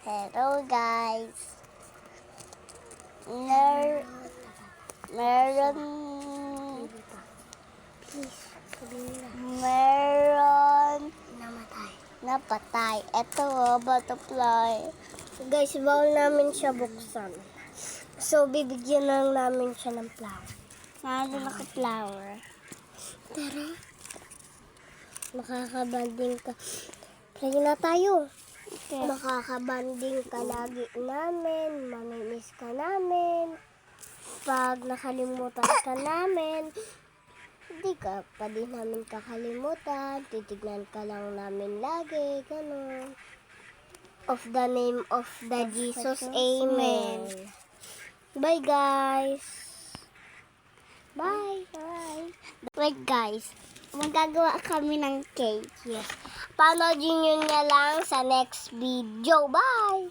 Hello guys. Meron napatay. Ito butterfly. Guys, bawal namin siya buksan. So, bibigyan lang namin siya ng flower. Ano naka-flower? Tara. Makakabanding ka. Play na tayo. Okay. Makakabanding ka lagi namin. Mamimiss ka namin. Pag nakalimutan ka namin, hindi ka pa din namin kakalimutan. Titignan ka lang namin lagi. Ganun. Of the name of the Jesus. Amen. Bye, guys. Bye. Bye. Wait guys, magagawa kami ng cake. Yes. Panoodin nyo na lang sa next video. Bye!